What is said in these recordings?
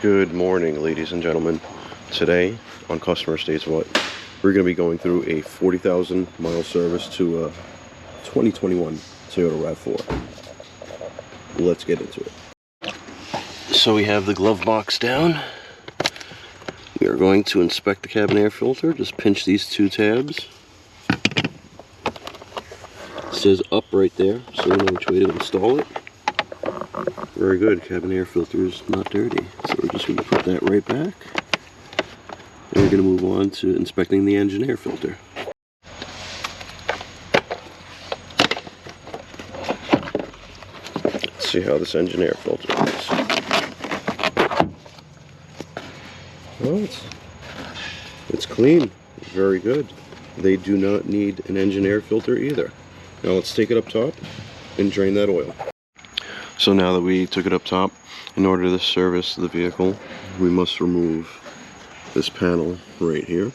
Good morning, ladies and gentlemen. Today on Customer States What, we're going to be going through a 40,000 mile service to a 2021 Toyota Rav-4. Let's get into it. So we have the glove box down. We are going to inspect the cabin air filter. Just pinch these two tabs. It says up right there, so we know which way to install it. Very good, cabin air filter is not dirty. So we're just going to put that right back. And we're going to move on to inspecting the engine air filter. Let's see how this engine air filter is. Well, it's clean, very good. They do not need an engine air filter either. Now let's take it up top and drain that oil. So now that we took it up top, in order to service the vehicle, we must remove this panel right here.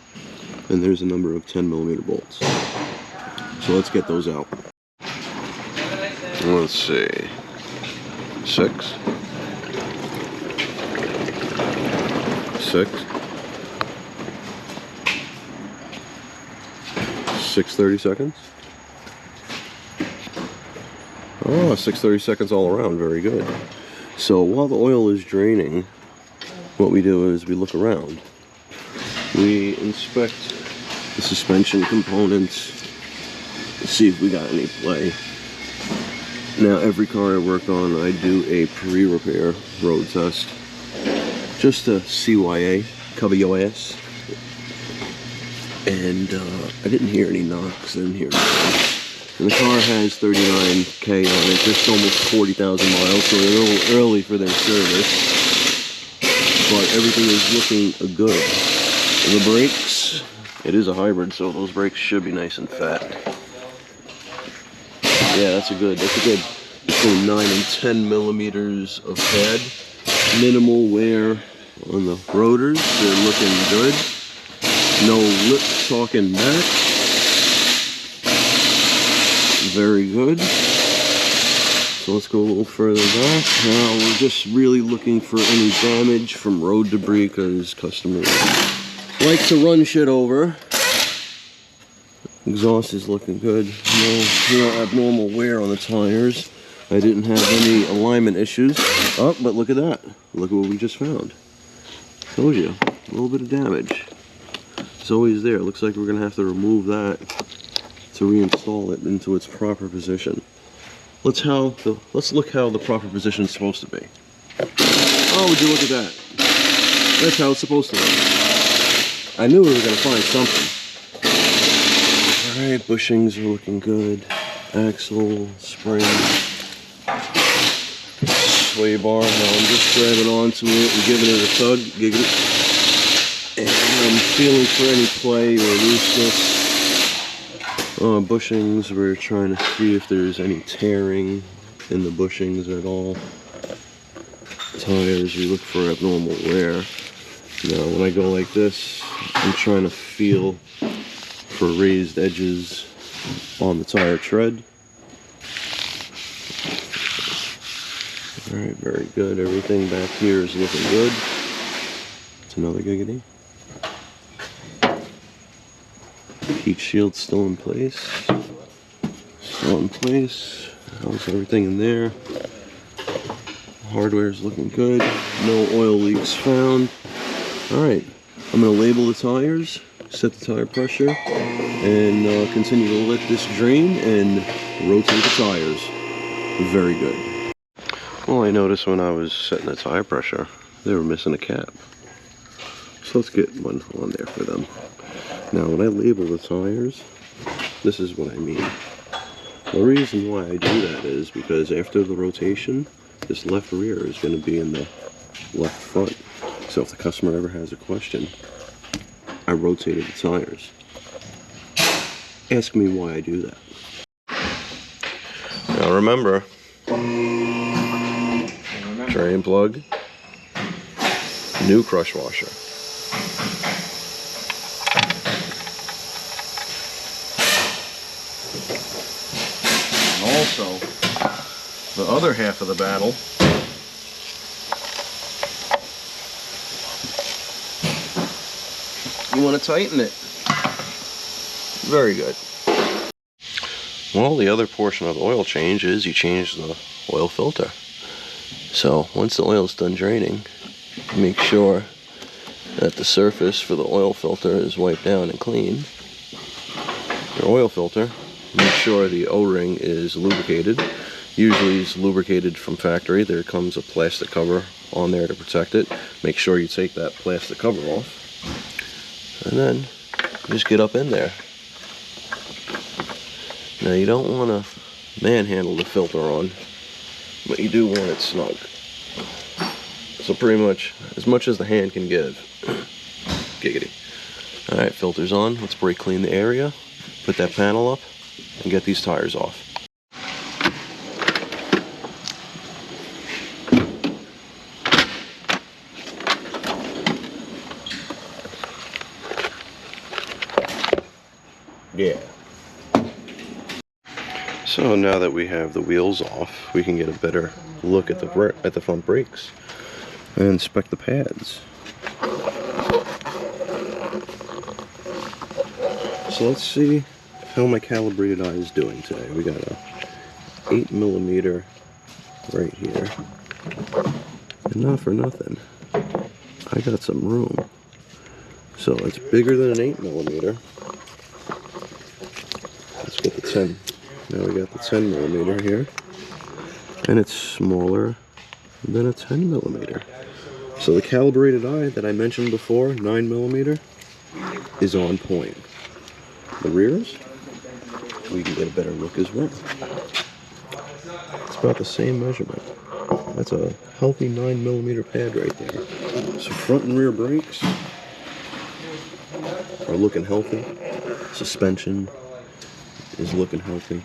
And there's a number of 10mm bolts. So let's get those out. Let's see. 6. 6:30 seconds. Oh, 6:30 seconds all around. Very good. So while the oil is draining, what we do is we look around. We inspect the suspension components, see if we got any play. Now, every car I work on, I do a pre-repair road test. Just a CYA, cover your ass. And I didn't hear any knocks. I didn't hear anything. And the car has 39K on it, just almost 40,000 miles, so they're a little early for their service. But everything is looking good. The brakes, it is a hybrid, so those brakes should be nice and fat. Yeah, that's a good, between 9 and 10 millimeters of pad. Minimal wear on the rotors, they're looking good. No lip talking back. Very good. So let's go a little further back. Now we're just really looking for any damage from road debris, because customers like to run shit over. Exhaust is looking good. No abnormal wear on the tires. I didn't have any alignment issues. Oh, but look at that. Look at what we just found. Told you, a little bit of damage. It's always there. Looks like we're gonna have to remove that to reinstall it into its proper position. Let's look how the proper position is supposed to be. Oh, would you look at that? That's how it's supposed to look. I knew we were going to find something. Alright, bushings are looking good. Axle, spring, sway bar. Now I'm just grabbing onto it and giving it a tug. And I'm feeling for any play or looseness. Bushings, we're trying to see if there's any tearing in the bushings at all. Tires, we look for abnormal wear. Now when I go like this, I'm trying to feel for raised edges on the tire tread. Alright, very good. Everything back here is looking good. It's another giggity. Heat shield still in place. Still in place. How's everything in there? Hardware is looking good. No oil leaks found. Alright, I'm going to label the tires, set the tire pressure, and continue to let this drain and rotate the tires. Very good. Well, I noticed when I was setting the tire pressure, they were missing a cap. So let's get one on there for them. Now, when I label the tires, this is what I mean. The reason why I do that is because after the rotation, this left rear is going to be in the left front. So if the customer ever has a question, I rotated the tires. Ask me why I do that. Now remember, drain plug, new crush washer. Also, the other half of the battle you want to tighten it. Very good. Well, the other portion of the oil change is you change the oil filter. So once the oil is done draining, make sure that the surface for the oil filter is wiped down and clean. Your oil filter, make sure the O-ring is lubricated. Usually it's lubricated from factory. There comes a plastic cover on there to protect it. Make sure you take that plastic cover off. And then just get up in there. Now you don't want to manhandle the filter on, but you do want it snug. So pretty much as the hand can give. Giggity. Alright, filter's on. Let's brake clean the area. Put that panel up and get these tires off. Yeah. So now that we have the wheels off, we can get a better look at the front brakes and inspect the pads. So let's see how my calibrated eye is doing today. We got a 8mm right here. And not for nothing, I got some room. So it's bigger than an 8mm. Let's get the 10. Now we got the 10mm here. And it's smaller than a 10mm. So the calibrated eye that I mentioned before, 9mm, is on point. The rears, we can get a better look as well. It's about the same measurement. That's a healthy 9mm pad right there. So front and rear brakes are looking healthy. Suspension is looking healthy.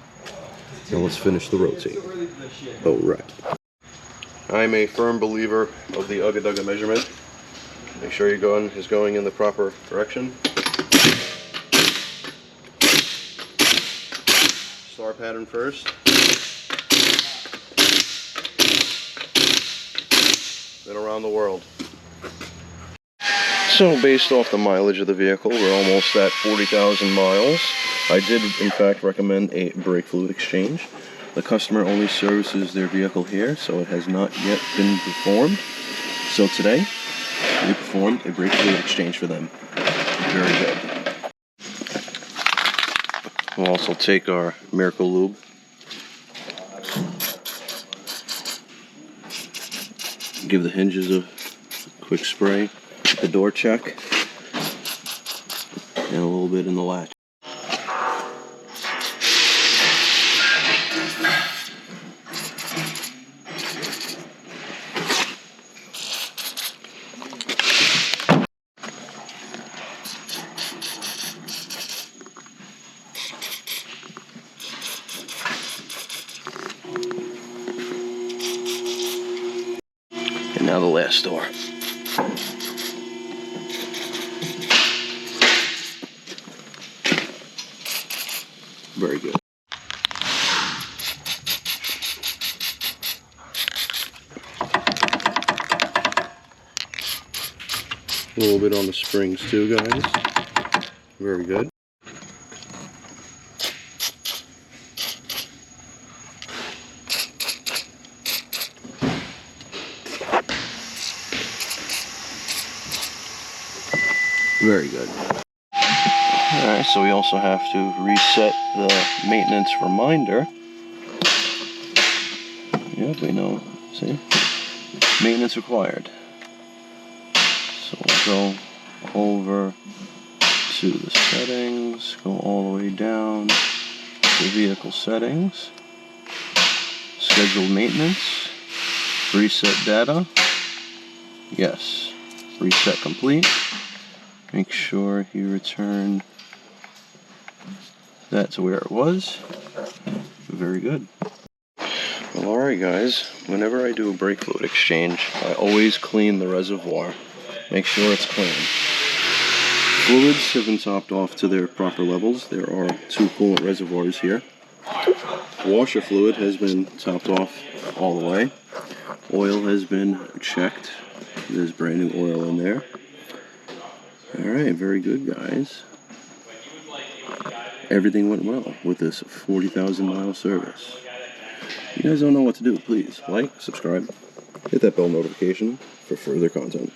Now let's finish the rotate. Oh, right. I'm a firm believer of the Ugga-Dugga measurement. Make sure your gun is going in the proper direction. Star pattern first. Then around the world. So based off the mileage of the vehicle, we're almost at 40,000 miles. I did in fact recommend a brake fluid exchange. The customer only services their vehicle here, so it has not yet been performed. So today, we performed a brake fluid exchange for them. Very good. We'll also take our Miracle Lube. Give the hinges a quick spray. The door check. And a little bit in the latch. And now the last door. Very good. A little bit on the springs too, guys. Very good. Very good. Alright, so we also have to reset the maintenance reminder. Yep, we know. See? Maintenance required. So we'll go over to the settings, go all the way down to vehicle settings, schedule maintenance, reset data. Yes, reset complete. Make sure you return that to where it was. Very good. Well, alright guys, whenever I do a brake fluid exchange, I always clean the reservoir. Make sure it's clean. Fluids have been topped off to their proper levels. There are 2 coolant reservoirs here. Washer fluid has been topped off all the way. Oil has been checked. There's brand new oil in there. Alright, very good, guys. Everything went well with this 40,000-mile service. You guys don't know what to do, please like, subscribe, hit that bell notification for further content.